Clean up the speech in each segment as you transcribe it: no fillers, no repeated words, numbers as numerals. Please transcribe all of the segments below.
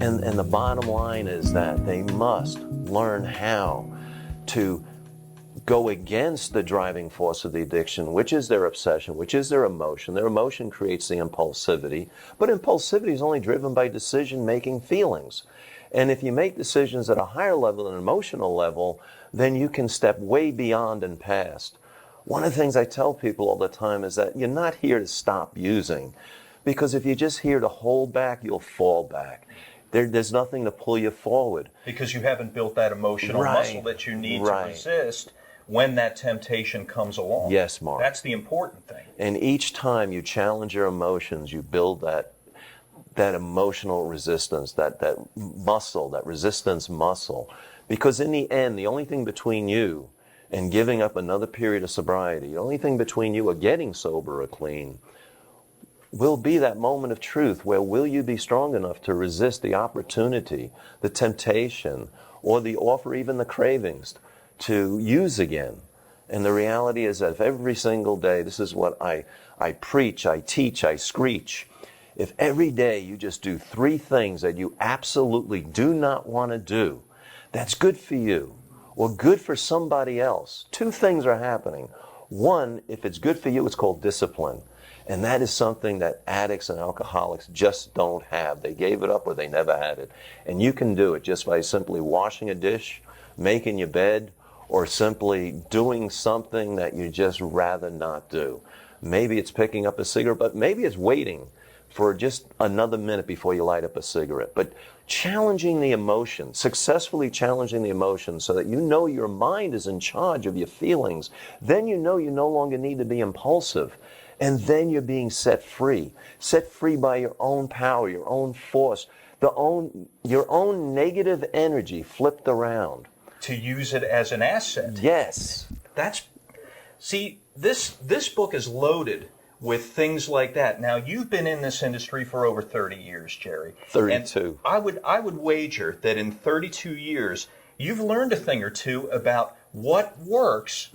And the bottom line is that they must learn how to go against the driving force of the addiction, which is their obsession, which is their emotion. Their emotion creates the impulsivity, but impulsivity is only driven by decision-making feelings. And if you make decisions at a higher level, an emotional level, then you can step way beyond and past. One of the things I tell people all the time is that you're not here to stop using, because if you're just here to hold back, you'll fall back. There's nothing to pull you forward. Because you haven't built that emotional muscle that you need to resist when that temptation comes along. Yes, Mark. That's the important thing. And each time you challenge your emotions, you build that emotional resistance, that muscle, that resistance muscle. Because in the end, the only thing between you and giving up another period of sobriety, the only thing between you or getting sober or clean, will be that moment of truth where will you be strong enough to resist the opportunity, the temptation, or the offer, even the cravings, to use again. And the reality is that if every single day, this is what I preach, I teach, I screech, if every day you just do 3 things that you absolutely do not want to do, that's good for you or good for somebody else. 2 things are happening. One, if it's good for you, it's called discipline. And that is something that addicts and alcoholics just don't have. They gave it up or they never had it. And you can do it just by simply washing a dish, making your bed, or simply doing something that you just rather not do. Maybe it's picking up a cigarette, but maybe it's waiting for just another minute before you light up a cigarette. But challenging the emotion, successfully challenging the emotion so that you know your mind is in charge of your feelings, then you know you no longer need to be impulsive. And then you're being set free by your own power, your own force, your own negative energy flipped around. To use it as an asset. Yes. See, this book is loaded with things like that. Now, you've been in this industry for over 30 years, Jerry. 32. And I would wager that in 32 years, you've learned a thing or two about what works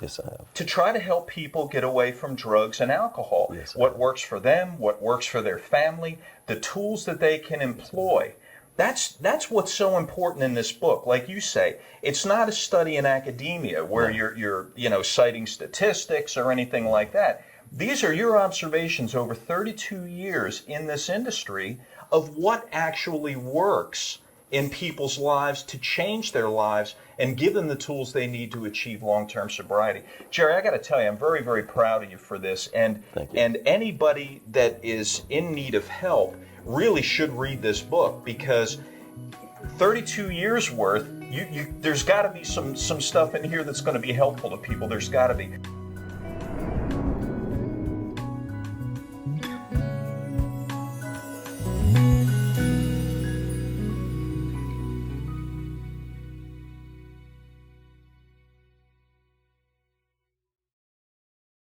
to try to help people get away from drugs and alcohol. Yes, what works for them, what works for their family, the tools that they can employ. That's what's so important in this book. Like you say, it's not a study in academia where you're citing statistics or anything like that. These are your observations over 32 years in this industry of what actually works in people's lives to change their lives and give them the tools they need to achieve long-term sobriety. Jerry, I got to tell you, I'm very, very proud of you for this. And anybody that is in need of help really should read this book, because 32 years worth, there's got to be some stuff in here that's going to be helpful to people. There's got to be.